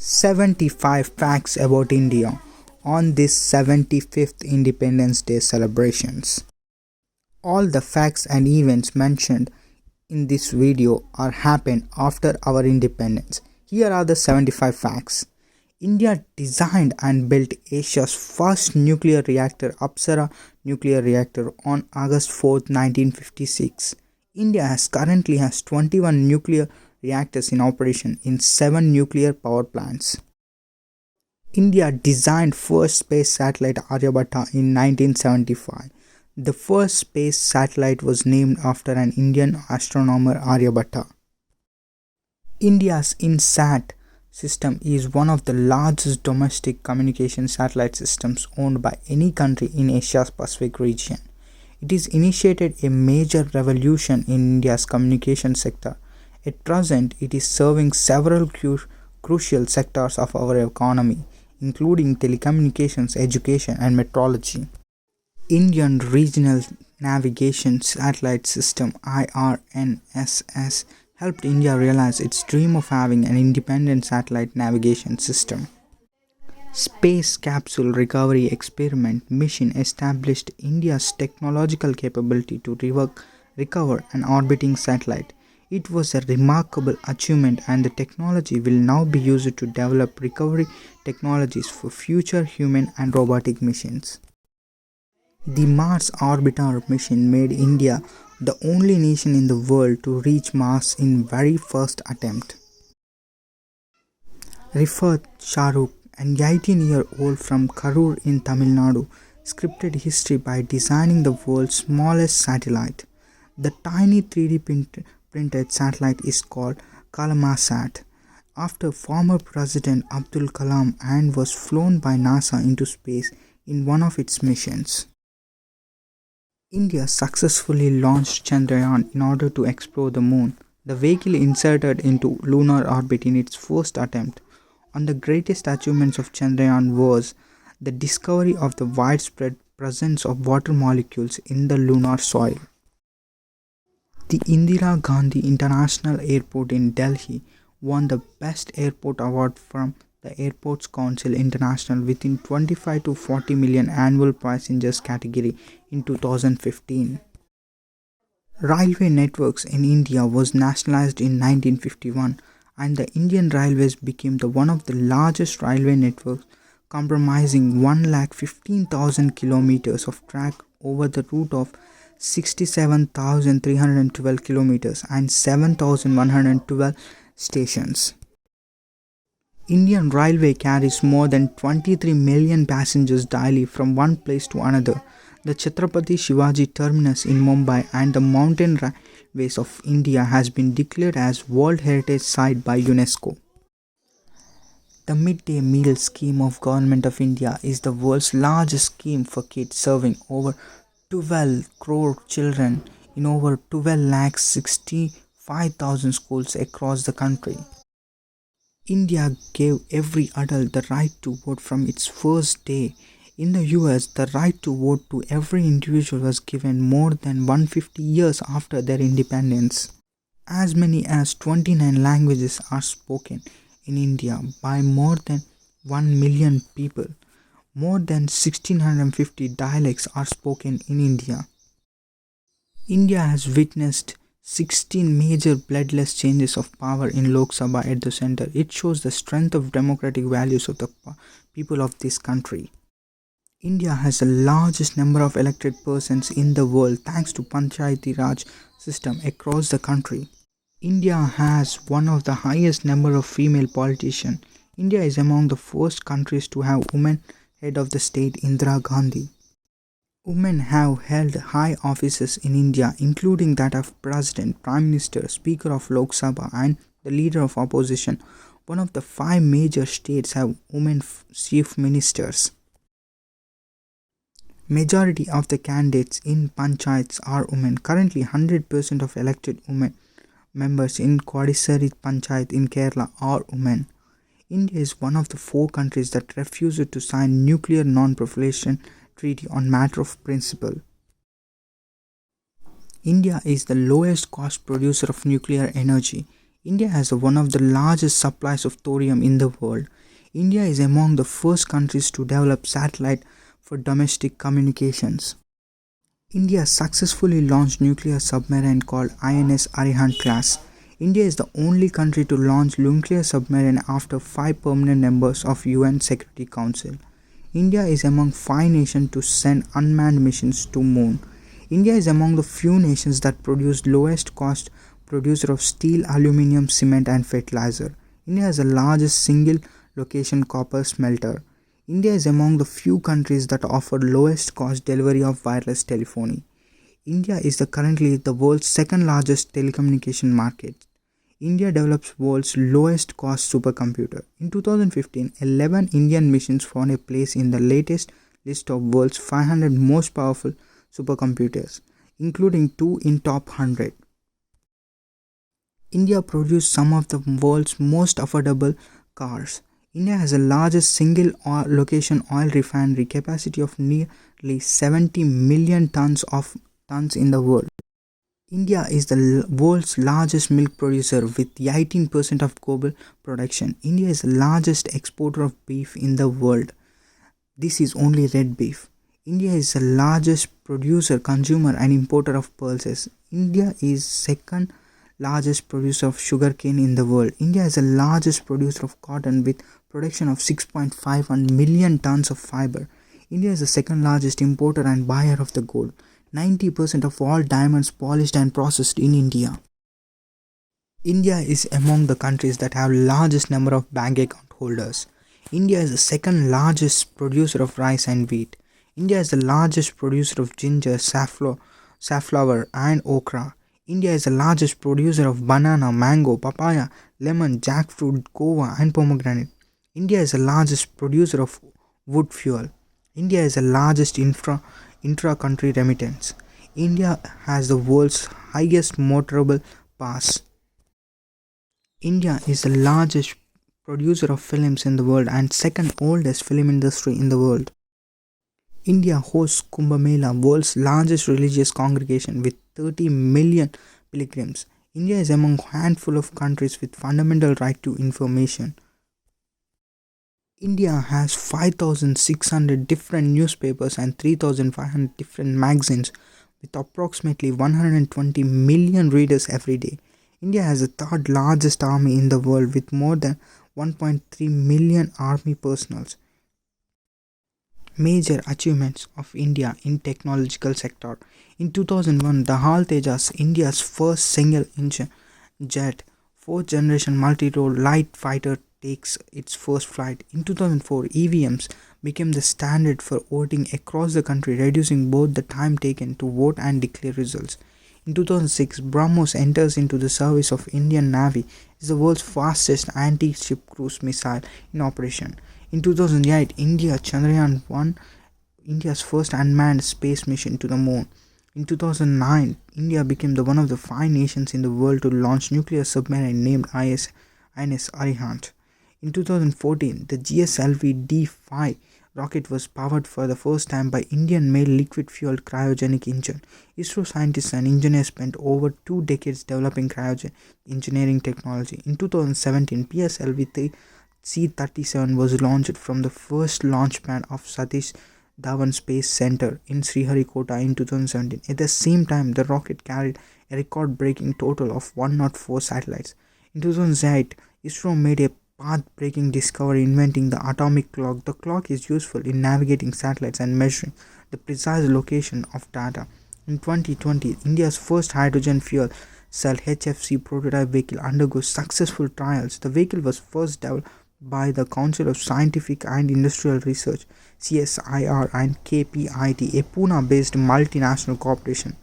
75 facts about India on this 75th Independence Day celebrations. All the facts and events mentioned in this video are happened after our independence. Here are the 75 facts. India designed and built Asia's first nuclear reactor, Apsara nuclear reactor, on August 4, 1956. India currently has 21 nuclear reactors in operation in 7 nuclear power plants. India designed first space satellite Aryabhatta in 1975. The first space satellite was named after an Indian astronomer Aryabhatta. India's INSAT system is one of the largest domestic communication satellite systems owned by any country in Asia's Pacific region. It has initiated a major revolution in India's communication sector. At present, it is serving several crucial sectors of our economy, including telecommunications, education, and meteorology. Indian Regional Navigation Satellite System (IRNSS) helped India realize its dream of having an independent satellite navigation system. Space Capsule Recovery Experiment mission established India's technological capability to recover an orbiting satellite. It was a remarkable achievement, and the technology will now be used to develop recovery technologies for future human and robotic missions. The Mars Orbiter mission made India the only nation in the world to reach Mars in very first attempt. Rifat Shahrukh, an 18-year-old from Karur in Tamil Nadu, scripted history by designing the world's smallest satellite. The tiny 3D printed satellite is called Kalamasat, after former President Abdul Kalam, and was flown by NASA into space in one of its missions. India successfully launched Chandrayaan in order to explore the moon. The vehicle inserted into lunar orbit in its first attempt. One of the greatest achievements of Chandrayaan was the discovery of the widespread presence of water molecules in the lunar soil. The Indira Gandhi International Airport in Delhi won the Best Airport Award from the Airports Council International within 25 to 40 million annual passengers category in 2015. Railway networks in India was nationalized in 1951, and the Indian Railways became one of the largest railway networks, comprising 1,15,000 kilometers of track over the route of 67,312 kilometers and 7,112 stations. Indian Railway carries more than 23 million passengers daily from one place to another. The Chhatrapati Shivaji Terminus in Mumbai and the Mountain Railways of India has been declared as World Heritage Site by UNESCO. The Midday Meal Scheme of Government of India is the world's largest scheme for kids, serving over 12 crore children in over 12,65,000 schools across the country. India gave every adult the right to vote from its first day. In the US, the right to vote to every individual was given more than 150 years after their independence. As many as 29 languages are spoken in India by more than 1 million people. More than 1,650 dialects are spoken in India. India has witnessed 16 major bloodless changes of power in Lok Sabha at the center. It shows the strength of democratic values of the people of this country. India has the largest number of elected persons in the world thanks to Panchayati Raj system across the country. India has one of the highest number of female politicians. India is among the first countries to have women head of the state, Indira Gandhi. Women have held high offices in India, including that of President, Prime Minister, Speaker of Lok Sabha, and the Leader of Opposition. One of the 5 major states have women chief ministers. Majority of the candidates in panchayats are women. Currently, 100% of elected women members in Kodisari Panchayat in Kerala are women. India is one of the 4 countries that refused to sign nuclear non-proliferation treaty on matter of principle. India is the lowest cost producer of nuclear energy. India has one of the largest supplies of thorium in the world. India is among the first countries to develop satellite for domestic communications. India successfully launched nuclear submarine called INS Arihant class. India is the only country to launch nuclear submarine after 5 permanent members of UN Security Council. India is among 5 nations to send unmanned missions to moon. India is among the few nations that produce lowest cost producer of steel, aluminium, cement and fertilizer. India is the largest single location copper smelter. India is among the few countries that offer lowest cost delivery of wireless telephony. India is currently the world's second largest telecommunication market. India develops world's lowest cost supercomputer. In 2015, 11 Indian missions found a place in the latest list of world's 500 most powerful supercomputers, including 2 in top 100. India produced some of the world's most affordable cars. India has the largest single location oil refinery capacity of nearly 70 million tons in the world. India is the world's largest milk producer with 18% of global production. India is the largest exporter of beef in the world. This is only red beef. India is the largest producer, consumer and importer of pulses. India is second largest producer of sugarcane in the world. India is the largest producer of cotton with production of 6.51 million tons of fiber. India is the second largest importer and buyer of the gold. 90% of all diamonds polished and processed in India. India is among the countries that have largest number of bank account holders. India is the second largest producer of rice and wheat. India is the largest producer of ginger, safflower and okra. India is the largest producer of banana, mango, papaya, lemon, jackfruit, guava and pomegranate. India is the largest producer of wood fuel. India is the largest intra-country remittance. India has the world's highest motorable pass. India is the largest producer of films in the world and second oldest film industry in the world. India hosts Kumbh Mela, world's largest religious congregation with 30 million pilgrims. India is among a handful of countries with fundamental right to information. India has 5,600 different newspapers and 3,500 different magazines with approximately 120 million readers every day. India has the third largest army in the world with more than 1.3 million army personnel. Major achievements of India in technological sector. In 2001, the HAL Tejas, India's first single-engine jet, fourth generation multi-role light fighter takes its first flight. In 2004, EVMs became the standard for voting across the country, reducing both the time taken to vote and declare results. In 2006, BrahMos enters into the service of Indian Navy as the world's fastest anti-ship cruise missile in operation. In 2008, India Chandrayaan-1, India's first unmanned space mission to the moon. In 2009, India became one of the 5 nations in the world to launch nuclear submarine named INS Arihant. In 2014, the GSLV D5 rocket was powered for the first time by Indian-made liquid-fueled cryogenic engine. ISRO scientists and engineers spent over 2 decades developing cryogenic engineering technology. In 2017, PSLV C-37 was launched from the first launch pad of Satish Dhawan Space Center in Sriharikota in 2017. At the same time, the rocket carried a record-breaking total of 104 satellites. In 2008, ISRO made a path-breaking discovery inventing the atomic clock. The clock is useful in navigating satellites and measuring the precise location of data. In 2020, India's first hydrogen fuel cell HFC prototype vehicle undergoes successful trials. The vehicle was first developed by the Council of Scientific and Industrial Research (CSIR) and KPIT, a Pune-based multinational corporation.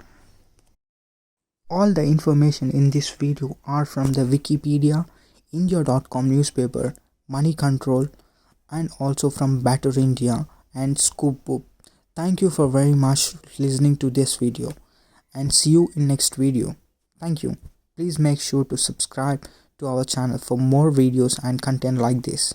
All the information in this video are from the Wikipedia, India.com newspaper, Money Control, and also from Better India and Scoop Book. Thank you for very much listening to this video and see you in next video. Thank you. Please make sure to subscribe to our channel for more videos and content like this.